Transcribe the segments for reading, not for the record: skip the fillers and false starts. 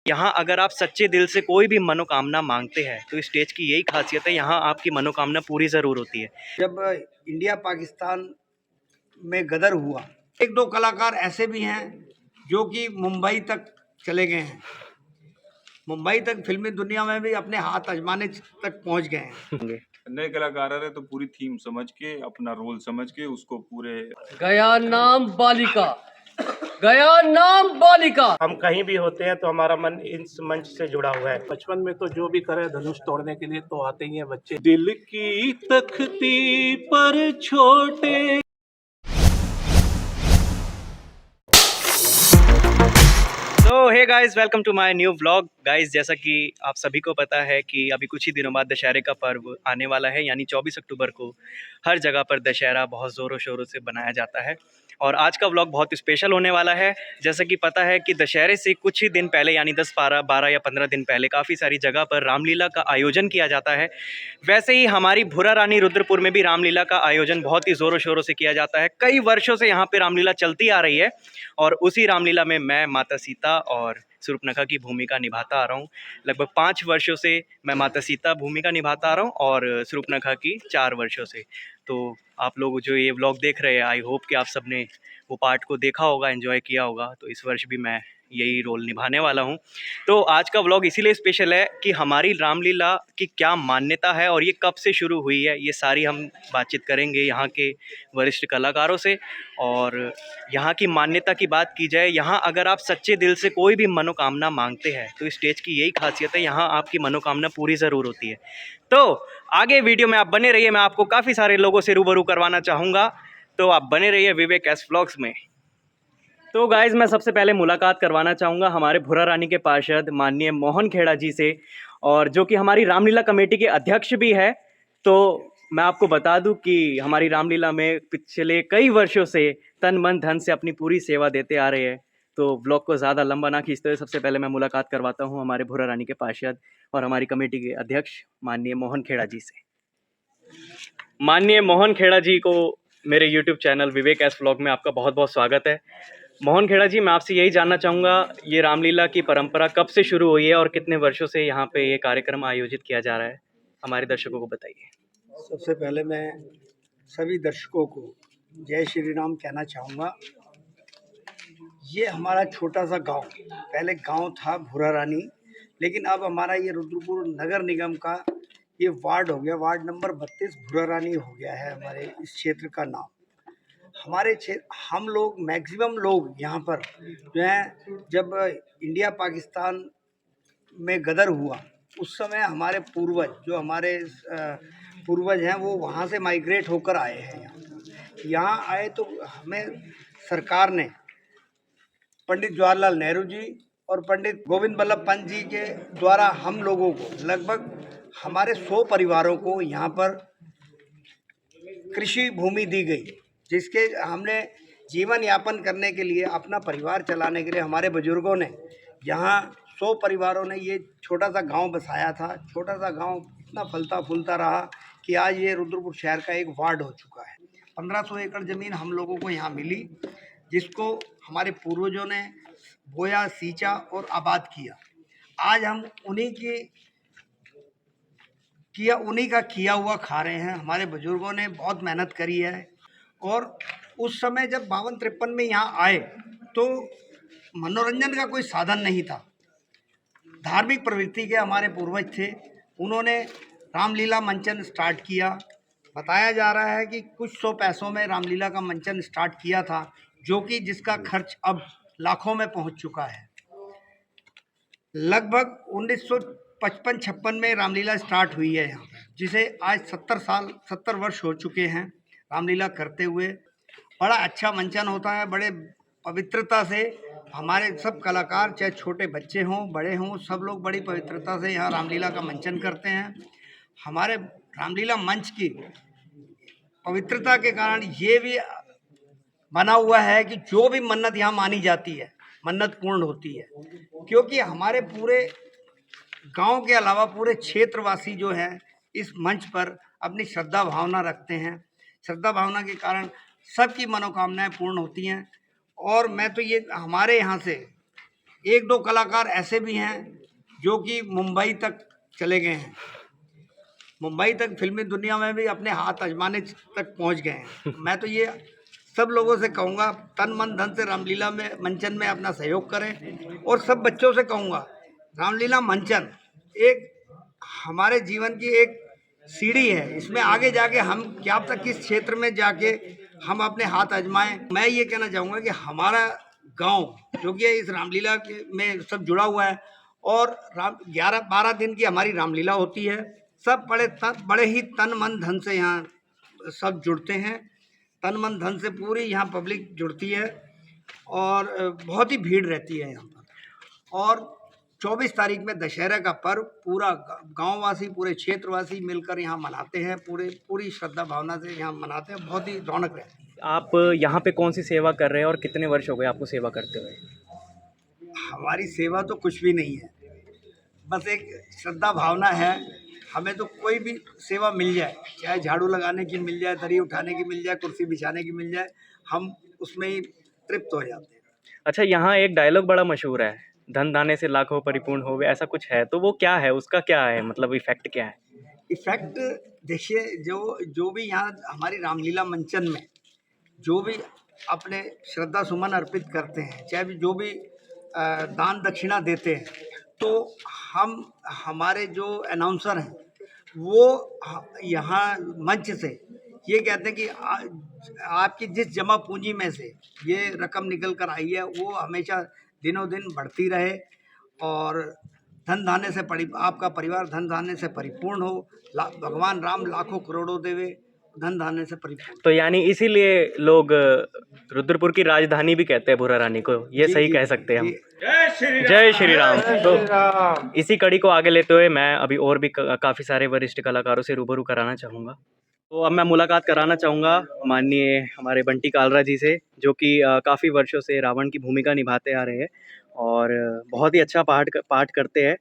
यहाँ अगर आप सच्चे दिल से कोई भी मनोकामना मांगते हैं तो इस स्टेज की यही खासियत है, यहाँ आपकी मनोकामना पूरी ज़रूर होती है। जब इंडिया पाकिस्तान में गदर हुआ, एक दो कलाकार ऐसे भी हैं जो कि मुंबई तक चले गए हैं, मुंबई तक फिल्मी दुनिया में भी अपने हाथ आजमाने तक पहुंच गए हैं। नए कलाकार आ रहे तो पूरी थीम समझ के, अपना रोल समझ के उसको पूरे गया नाम बालिका, गया नाम बालिका। हम कहीं भी होते हैं तो हमारा मन इस मंच से जुड़ा हुआ है। बचपन में तो जो भी करे धनुष तोड़ने के लिए तो आते ही हैं बच्चे। दिल की तख्ती पर छोटे। तो hey guys, welcome to my new vlog. Guys, जैसा कि आप सभी को पता है कि अभी कुछ ही दिनों बाद दशहरे का पर्व आने वाला है, यानी 24 अक्टूबर को हर जगह पर दशहरा बहुत ज़ोरों शोरों से बनाया जाता है। और आज का व्लॉग बहुत स्पेशल होने वाला है। जैसा कि पता है कि दशहरे से कुछ ही दिन पहले, यानी 10-12 या 15 दिन पहले काफ़ी सारी जगह पर रामलीला का आयोजन किया जाता है। वैसे ही हमारी भुरा रानी रुद्रपुर में भी रामलीला का आयोजन बहुत ही ज़ोरों शोरों से किया जाता है। कई वर्षों से यहाँ पर रामलीला चलती आ रही है और उसी रामलीला में मैं माता सीता और शूर्पणखा की भूमिका निभाता आ रहा हूँ। लगभग 5 वर्षों से मैं माता सीता भूमिका निभाता आ रहा हूँ और शूर्पणखा की 4 वर्षों से। तो आप लोग जो ये व्लॉग देख रहे हैं, आई होप कि आप सबने वो पार्ट को देखा होगा, एंजॉय किया होगा। तो इस वर्ष भी मैं यही रोल निभाने वाला हूँ। तो आज का व्लॉग इसीलिए स्पेशल है कि हमारी रामलीला की क्या मान्यता है और ये कब से शुरू हुई है, ये सारी हम बातचीत करेंगे यहाँ के वरिष्ठ कलाकारों से। और यहाँ की मान्यता की बात की जाए, यहाँ अगर आप सच्चे दिल से कोई भी मनोकामना मांगते हैं तो इस स्टेज की यही खासियत है, यहाँ आपकी मनोकामना पूरी ज़रूर होती है। तो आगे वीडियो में आप बने रहिए, मैं आपको काफ़ी सारे लोगों से रूबरू करवाना चाहूँगा, तो आप बने रहिए विवेक एस व्लॉग्स में। तो गाइज़, मैं सबसे पहले मुलाकात करवाना चाहूँगा हमारे भुरा रानी के पार्षद माननीय मोहन खेड़ा जी से, और जो कि हमारी रामलीला कमेटी के अध्यक्ष भी है। तो मैं आपको बता दूं कि हमारी रामलीला में पिछले कई वर्षों से तन मन धन से अपनी पूरी सेवा देते आ रहे हैं। तो ब्लॉग को ज़्यादा लंबा ना खींचते हुए सबसे पहले मैं मुलाकात करवाता हूँ हमारे भुरा रानी के पार्षद और हमारी कमेटी के अध्यक्ष माननीय मोहन खेड़ा जी से। माननीय मोहन खेड़ा जी को मेरे यूट्यूब चैनल विवेक एस व्लॉग में आपका बहुत बहुत स्वागत है। मोहन खेड़ा जी, मैं आपसे यही जानना चाहूँगा, ये रामलीला की परंपरा कब से शुरू हुई है और कितने वर्षों से यहाँ पे ये कार्यक्रम आयोजित किया जा रहा है, हमारे दर्शकों को बताइए। सबसे पहले मैं सभी दर्शकों को जय श्री राम कहना चाहूँगा। ये हमारा छोटा सा गांव, पहले गांव था भुरा रानी, लेकिन अब हमारा ये रुद्रपुर नगर निगम का ये वार्ड हो गया, वार्ड नंबर 32 भुरा रानी हो गया है हमारे इस क्षेत्र का नाम। हमारे क्षेत्र हम लोग मैक्सिमम लोग यहाँ पर जो हैं, जब इंडिया पाकिस्तान में गदर हुआ उस समय हमारे पूर्वज, जो हमारे पूर्वज हैं, वो वहाँ से माइग्रेट होकर आए हैं। यहाँ आए तो हमें सरकार ने पंडित जवाहरलाल नेहरू जी और पंडित गोविंद बल्लभ पंत जी के द्वारा हम लोगों को, लगभग हमारे 100 परिवारों को यहाँ पर कृषि भूमि दी गई, जिसके हमने जीवन यापन करने के लिए, अपना परिवार चलाने के लिए हमारे बुजुर्गों ने यहाँ 100 परिवारों ने ये छोटा सा गांव बसाया था। छोटा सा गांव इतना फलता फूलता रहा कि आज ये रुद्रपुर शहर का एक वार्ड हो चुका है। 1500 एकड़ ज़मीन हम लोगों को यहाँ मिली, जिसको हमारे पूर्वजों ने बोया, सींचा और आबाद किया। आज हम उन्हीं का किया हुआ खा रहे हैं। हमारे बुजुर्गों ने बहुत मेहनत करी है। और उस समय जब 52-53 में यहाँ आए तो मनोरंजन का कोई साधन नहीं था, धार्मिक प्रवृत्ति के हमारे पूर्वज थे। उन्होंने रामलीला मंचन स्टार्ट किया। बताया जा रहा है कि कुछ 100 पैसों में रामलीला का मंचन स्टार्ट किया था, जो कि जिसका खर्च अब लाखों में पहुंच चुका है। लगभग 1955-56 में रामलीला स्टार्ट हुई है यहाँ, जिसे आज 70 वर्ष हो चुके हैं रामलीला करते हुए। बड़ा अच्छा मंचन होता है, बड़े पवित्रता से हमारे सब कलाकार, चाहे छोटे बच्चे हों बड़े हों, सब लोग बड़ी पवित्रता से यहाँ रामलीला का मंचन करते हैं। हमारे रामलीला मंच की पवित्रता के कारण ये भी बना हुआ है कि जो भी मन्नत यहाँ मानी जाती है, मन्नत पूर्ण होती है। क्योंकि हमारे पूरे गांव के अलावा पूरे क्षेत्रवासी जो हैं इस मंच पर अपनी श्रद्धा भावना रखते हैं। श्रद्धा भावना के कारण सबकी मनोकामनाएं पूर्ण होती हैं। और मैं तो ये हमारे यहाँ से एक दो कलाकार ऐसे भी हैं जो कि मुंबई तक चले गए हैं, मुंबई तक फिल्मी दुनिया में भी अपने हाथ आजमाने तक पहुंच गए हैं। मैं तो ये सब लोगों से कहूँगा तन मन धन से रामलीला में मंचन में अपना सहयोग करें, और सब बच्चों से कहूँगा रामलीला मंचन एक हमारे जीवन की एक सीढ़ी है, इसमें आगे जाके हम क्या पता किस क्षेत्र में जाके हम अपने हाथ आजमाएं। मैं ये कहना चाहूँगा कि हमारा गांव जो कि इस रामलीला में सब जुड़ा हुआ है, और 11-12 दिन की हमारी रामलीला होती है। सब बड़े ही तन मन धन से यहाँ सब जुड़ते हैं, तन मन धन से पूरी यहाँ पब्लिक जुड़ती है, और बहुत ही भीड़ रहती है यहाँ पर। और 24 तारीख में दशहरा का पर्व पूरा गांववासी, पूरे क्षेत्रवासी मिलकर यहाँ मनाते हैं, पूरी श्रद्धा भावना से यहाँ मनाते हैं, बहुत ही रौनक रहती है। आप यहाँ पे कौन सी सेवा कर रहे हैं और कितने वर्ष हो गए आपको सेवा करते हुए? हमारी सेवा तो कुछ भी नहीं है, बस एक श्रद्धा भावना है। हमें तो कोई भी सेवा मिल जाए, चाहे झाड़ू लगाने की मिल जाए, दरी उठाने की मिल जाए, कुर्सी बिछाने की मिल जाए, हम उसमें ही तृप्त हो जाते हैं। अच्छा, यहाँ एक डायलॉग बड़ा मशहूर है, धन धाने से लाखों परिपूर्ण होवे, ऐसा कुछ है, तो वो क्या है, उसका क्या है, मतलब इफेक्ट क्या है? इफेक्ट देखिए, जो भी यहाँ हमारी रामलीला मंचन में जो भी अपने श्रद्धा सुमन अर्पित करते हैं, चाहे भी जो भी दान दक्षिणा देते हैं, तो हमारे जो अनाउंसर हैं वो यहाँ मंच से ये कहते हैं कि आपकी जिस जमा पूंजी में से ये रकम निकल कर आई है वो हमेशा दिनों दिन बढ़ती रहे, और धन धान्य से आपका परिवार धन धान्य से परिपूर्ण हो, भगवान राम लाखों करोड़ों देवे, धन धान्य से परिपूर्ण। तो यानी इसीलिए लोग रुद्रपुर की राजधानी भी कहते हैं भुरा रानी को, ये सही कह सकते हैं हम। जय श्री राम। तो इसी कड़ी को आगे लेते हुए मैं अभी और भी काफ़ी सारे वरिष्ठ कलाकारों से रूबरू कराना चाहूँगा। तो अब मैं मुलाकात कराना चाहूँगा माननीय हमारे बंटी कालरा जी से, जो कि काफ़ी वर्षों से रावण की भूमिका निभाते आ रहे हैं और बहुत ही अच्छा पाठ करते हैं।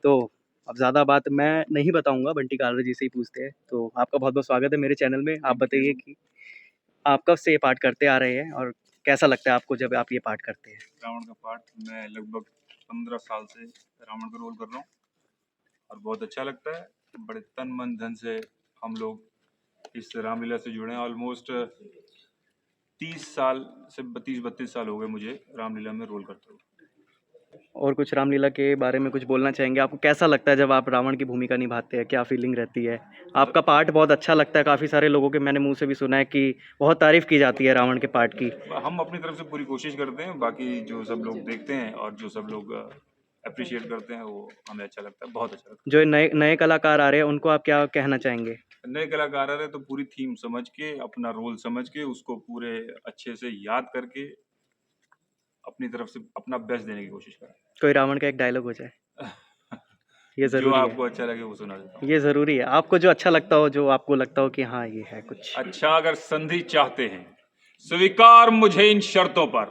तो अब ज़्यादा बात मैं नहीं बताऊंगा, बंटी कालरा जी से ही पूछते हैं। तो आपका बहुत बहुत स्वागत है मेरे चैनल में। आप बताइए कि आप कब से ये पाठ करते आ रहे हैं और कैसा लगता है आपको जब आप ये पाठ करते हैं? रावण का पाठ मैं लगभग 15 साल से रावण का रोल कर रहा हूँ और बहुत अच्छा लगता है। बड़े तन मन धन से हम लोग इस रामलीला से जुड़े हैं। ऑलमोस्ट 30 साल से 32 साल हो गए मुझे रामलीला में रोल करते हुए। और कुछ रामलीला के बारे में कुछ बोलना चाहेंगे? आपको कैसा लगता है जब आप रावण की भूमिका निभाते हैं, क्या फीलिंग रहती है? आपका पाठ बहुत अच्छा लगता है, काफ़ी सारे लोगों के मैंने मुंह से भी सुना है कि बहुत तारीफ़ की जाती है रावण के पाठ की। हम अपनी तरफ से पूरी कोशिश करते हैं, बाकी जो सब लोग देखते हैं और जो सब लोग अप्रिशिएट करते हैं वो हमें अच्छा लगता है, बहुत अच्छा लगता जो नए कलाकार आ रहे हैं उनको आप क्या कहना चाहेंगे? है। नए कलाकार आ रहे तो पूरी थीम समझ के, अपना रोल समझ के, उसको पूरे अच्छे से याद करके अपनी तरफ से अपना बेस्ट देने की कोशिश करें। कोई रावण का एक डायलॉग हो जाए, ये जो ज़रूरी आपको है। अच्छा लगे वो सुना देता हूँ। ये ज़रूरी है, आपको जो अच्छा लगता हो, जो आपको लगता हो कि हाँ ये है कुछ। अच्छा, अगर संधि चाहते हैं स्वीकार मुझे इन शर्तों पर,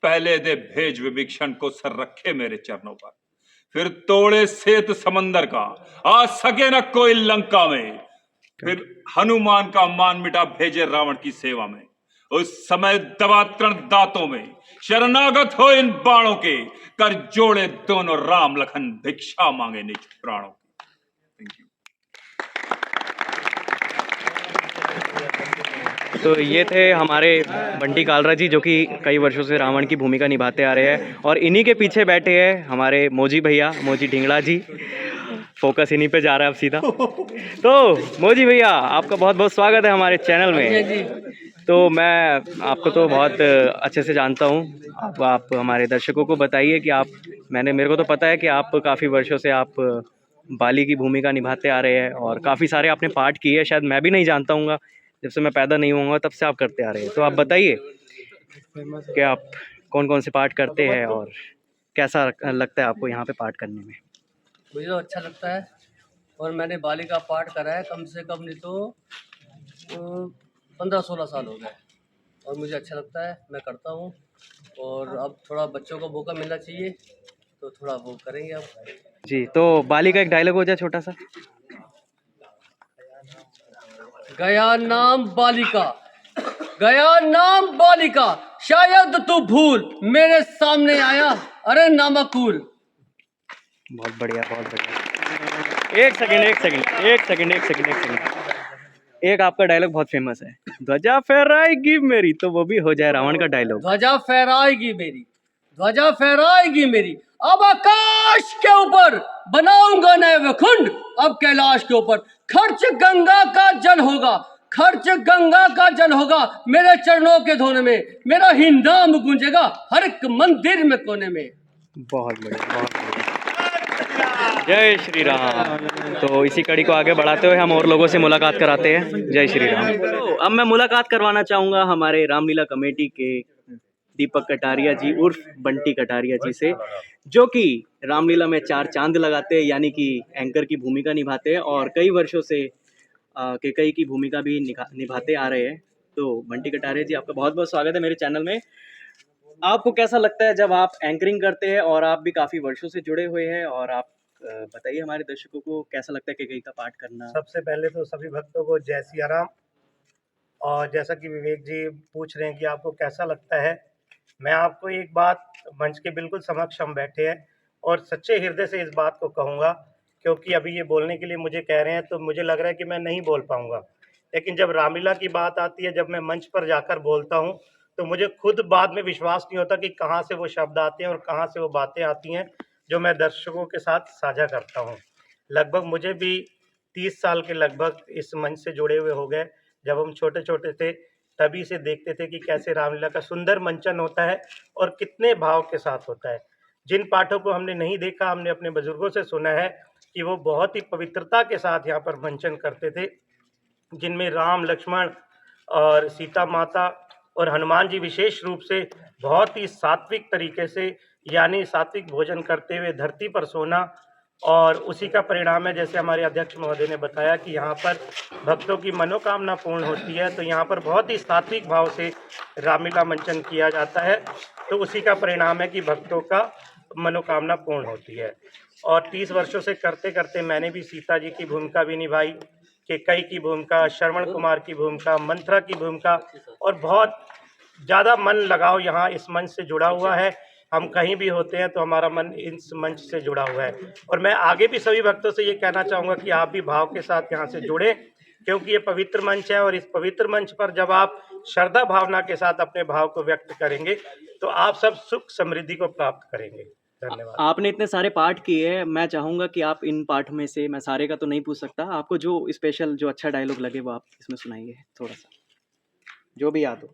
पहले दे भेज विभीषण को सर रखे मेरे चरणों पर, फिर तोड़े सेत समंदर का आ सके न कोई लंका में, फिर हनुमान का मान मिटा भेजे रावण की सेवा में, उस समय दबा तृण दांतों में शरणागत हो इन बाणों के, कर जोड़े दोनों राम लखन भिक्षा मांगे निज प्राणों की। Thank you. तो ये थे हमारे बंटी कालरा जी, जो कि कई वर्षों से रावण की भूमिका निभाते आ रहे हैं, और इन्हीं के पीछे बैठे हैं हमारे मोजी भैया, मोजी ढिंगड़ा जी। फोकस इन्हीं पे जा रहा है अब सीधा। तो मोजी भैया, आपका बहुत बहुत स्वागत है हमारे चैनल में। तो मैं आपको तो बहुत अच्छे से जानता हूँ, आप हमारे दर्शकों को बताइए कि मेरे को तो पता है कि आप काफ़ी वर्षों से आप बाली की भूमिका निभाते आ रहे हैं और काफ़ी सारे आपने पाठ किए हैं, शायद मैं भी नहीं जानता हूँ, जब से मैं पैदा नहीं हुआ तब से आप करते आ रहे हैं। तो आप बताइए कि आप कौन कौन से पाठ करते हैं और कैसा लगता है आपको यहाँ पे पाठ करने में? मुझे तो अच्छा लगता है, और मैंने बाली का पाठ करा है कम से कम नहीं तो 15-16 साल हो गए, और मुझे अच्छा लगता है, मैं करता हूँ। और अब थोड़ा बच्चों को मौका मिलना चाहिए तो थोड़ा वो करेंगे अब जी। तो बाली का एक डायलॉग हो जाए छोटा सा। गया नाम बालिका, गया नाम बालिका, शायद तू भूल मेरे सामने आया, अरे नामकूल। बहुत बढ़िया, बहुत बढ़िया। एक सेकंड। एक आपका डायलॉग बहुत फेमस है, ध्वजा फहराएगी मेरी, तो वो भी हो जाए रावण का डायलॉग। ध्वजा फहराएगी मेरी, ध्वजा फहराएगी मेरी, अब आकाश के ऊपर बनाऊंगा नए वखुंड, अब कैलाश के ऊपर खर्च गंगा का जल होगा, खर्च गंगा का जल होगा, मेरे चरणों के धोने में मेरा ही नाम गूंजेगा हर एक मंदिर में कोने में। बहुत बढ़िया, बहुत बढ़िया। जय श्री राम। तो इसी कड़ी को आगे बढ़ाते हुए हम और लोगों से मुलाकात कराते हैं। जय श्री राम। तो अब मैं मुलाकात करवाना चाहूँगा हमारे रामलीला कमेटी के दीपक कटारिया जी उर्फ बंटी कटारिया जी से, जो कि रामलीला में 4 चांद लगाते हैं, यानी कि एंकर की भूमिका निभाते हैं और कई वर्षों से केकई की भूमिका भी निभाते आ रहे हैं। तो बंटी कटारिया जी, आपका बहुत बहुत स्वागत है मेरे चैनल में। आपको कैसा लगता है जब आप एंकरिंग करते हैं, और आप भी काफ़ी वर्षों से जुड़े हुए हैं, और आप बताइए हमारे दर्शकों को कैसा लगता है केकई का पाठ करना? सबसे पहले तो सभी भक्तों को जय सिया राम। और जैसा कि विवेक जी पूछ रहे हैं कि आपको कैसा लगता है, मैं आपको एक बात मंच के बिल्कुल समक्ष हम बैठे हैं और सच्चे हृदय से इस बात को कहूँगा, क्योंकि अभी ये बोलने के लिए मुझे कह रहे हैं तो मुझे लग रहा है कि मैं नहीं बोल पाऊँगा, लेकिन जब रामलीला की बात आती है, जब मैं मंच पर जाकर बोलता हूँ तो मुझे खुद बाद में विश्वास नहीं होता कि कहाँ से वो शब्द आते हैं और कहाँ से वो बातें आती हैं जो मैं दर्शकों के साथ साझा करता हूँ। लगभग मुझे भी 30 साल के लगभग इस मंच से जुड़े हुए हो गए। जब हम छोटे छोटे थे तभी से देखते थे कि कैसे रामलीला का सुंदर मंचन होता है और कितने भाव के साथ होता है। जिन पाठों को हमने नहीं देखा, हमने अपने बुजुर्गों से सुना है कि वो बहुत ही पवित्रता के साथ यहाँ पर मंचन करते थे, जिनमें राम, लक्ष्मण और सीता माता और हनुमान जी विशेष रूप से बहुत ही सात्विक तरीके से, यानी सात्विक भोजन करते हुए धरती पर सोना, और उसी का परिणाम है, जैसे हमारे अध्यक्ष महोदय ने बताया कि यहाँ पर भक्तों की मनोकामना पूर्ण होती है। तो यहाँ पर बहुत ही सात्विक भाव से रामलीला मंचन किया जाता है, तो उसी का परिणाम है कि भक्तों का मनोकामना पूर्ण होती है। और 30 वर्षों से करते करते मैंने भी सीता जी की भूमिका भी निभाई, केकई की भूमिका, श्रवण कुमार की भूमिका, मंत्रा की भूमिका, और बहुत ज़्यादा मन लगाव यहाँ इस मंच से जुड़ा हुआ है। हम कहीं भी होते हैं तो हमारा मन इस मंच से जुड़ा हुआ है। और मैं आगे भी सभी भक्तों से ये कहना चाहूँगा कि आप भी भाव के साथ यहाँ से जुड़ें, क्योंकि ये पवित्र मंच है और इस पवित्र मंच पर जब आप श्रद्धा भावना के साथ अपने भाव को व्यक्त करेंगे तो आप सब सुख समृद्धि को प्राप्त करेंगे। धन्यवाद। आपने इतने सारे पाठ किए हैं, मैं चाहूँगा कि आप इन पाठ में से, मैं सारे का तो नहीं पूछ सकता, आपको जो स्पेशल, जो अच्छा डायलॉग लगे वो आप इसमें सुनाइए थोड़ा सा, जो भी याद हो।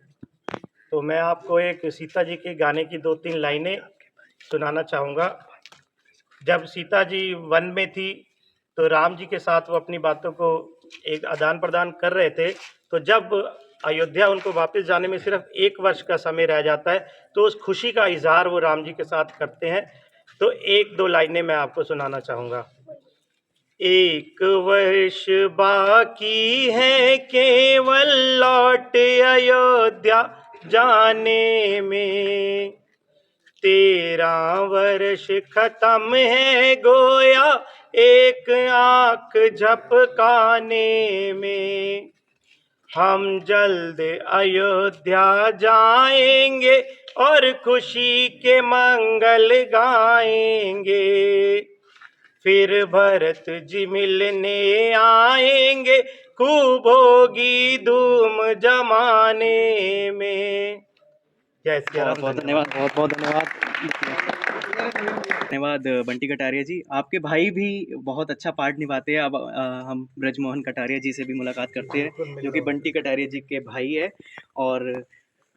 तो मैं आपको एक सीता जी के गाने की 2-3 लाइनें सुनाना चाहूँगा। जब सीता जी वन में थी तो राम जी के साथ वो अपनी बातों को एक आदान प्रदान कर रहे थे, तो जब अयोध्या उनको वापस जाने में सिर्फ 1 वर्ष का समय रह जाता है तो उस खुशी का इजहार वो राम जी के साथ करते हैं। तो 1-2 लाइनें मैं आपको सुनाना चाहूँगा। 1 वर्ष बाकी है केवल लौट अयोध्या जाने में, 13 वर्ष खत्म है गोया एक आँख झपकाने में, हम जल्द अयोध्या जाएंगे और खुशी के मंगल गाएंगे, फिर भरत जी मिलने आएंगे, खूब होगी धूम जमाने में। जय श्री राम। बहुत बहुत धन्यवाद, बहुत बहुत धन्यवाद, धन्यवाद बंटी कटारिया जी। आपके भाई भी बहुत अच्छा पार्ट निभाते हैं। अब हम ब्रजमोहन कटारिया जी से भी मुलाकात करते हैं, जो कि बंटी कटारिया जी के भाई है। और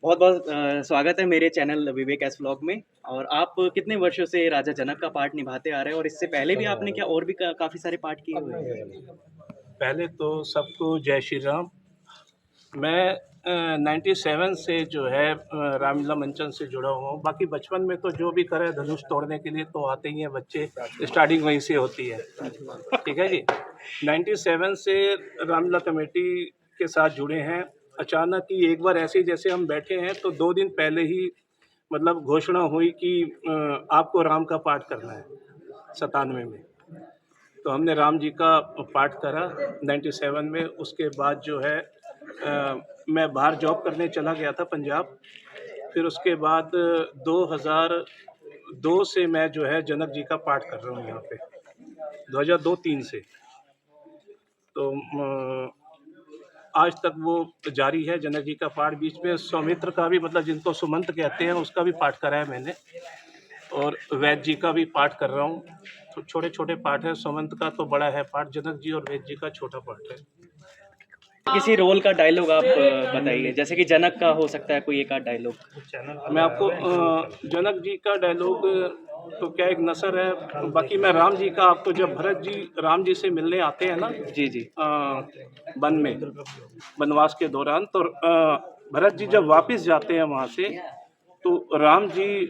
बहुत बहुत स्वागत है मेरे चैनल विवेक एस व्लॉग में। और आप कितने वर्षों से राजा जनक का पार्ट निभाते आ रहे हैं, और इससे पहले भी आपने क्या और भी काफ़ी सारे पार्ट किए हुए हैं? पहले तो सबको जय श्री राम। मैं 97 से जो है रामलीला मंचन से जुड़ा हुआ हूँ। बाकी बचपन में तो जो भी करे धनुष तोड़ने के लिए तो आते ही हैं बच्चे, स्टार्टिंग वहीं से होती है। ठीक है जी। 97 से रामलीला कमेटी के साथ जुड़े हैं। अचानक ही एक बार ऐसे जैसे हम बैठे हैं तो 2 दिन पहले ही मतलब घोषणा हुई कि आपको राम का पाठ करना है 97 में। तो हमने राम जी का पाठ करा 97 में। उसके बाद जो है मैं बाहर जॉब करने चला गया था पंजाब। फिर उसके बाद 2002 से मैं जो है जनक जी का पाठ कर रहा हूँ यहाँ पे, 2002-3 से। तो आज तक वो जारी है जनक जी का पाठ। बीच में सौमित्र का भी, मतलब जिनको सुमंत कहते हैं, उसका भी पाठ करा है मैंने, और वैद्य जी का भी पाठ कर रहा हूँ। तो छोटे छोटे पाठ है, सुमंत का तो बड़ा है पाठ, जनक जी और वैद्य जी का छोटा पाठ है। किसी रोल का डायलॉग आप बताइए, जैसे कि जनक का हो सकता है कोई एक आध डायलॉग। मैं आपको जनक जी का डायलॉग तो क्या एक नसर है, बाकी मैं राम जी का आपको, जब भरत जी राम जी से मिलने आते हैं ना जी जी। वन में, वनवास के दौरान, तो भरत जी जब वापस जाते हैं वहाँ से, तो राम जी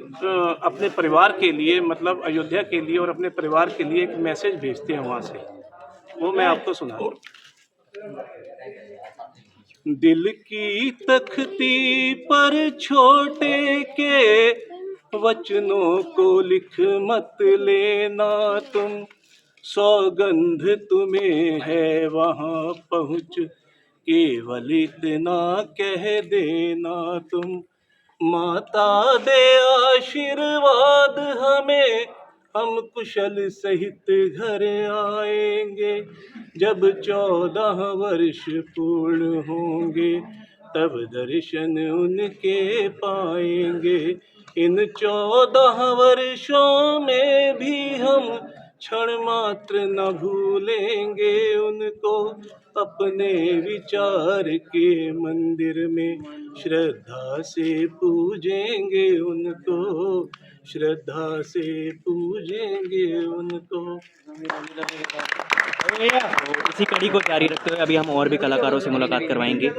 अपने परिवार के लिए, मतलब अयोध्या के लिए और अपने परिवार के लिए एक मैसेज भेजते हैं वहाँ से, वो मैं आपको सुना दूँ। दिल की तख्ती पर छोटे के वचनों को लिख मत लेना तुम, सौगंध तुम्हें है वहाँ पहुँच, केवल इतना कह देना तुम। माता दे आशीर्वाद हमें, हम कुशल सहित घर आएंगे, जब 14 वर्ष पूर्ण होंगे, तब दर्शन उनके पाएंगे। इन 14 वर्षों में भी हम क्षण मात्र न भूलेंगे उनको, अपने विचार के मंदिर में श्रद्धा से पूजेंगे उनको, श्रद्धा से पूजेंगे उनको। तो इसी कड़ी को जारी रखते हुए अभी हम और भी कलाकारों से मुलाकात करवाएंगे।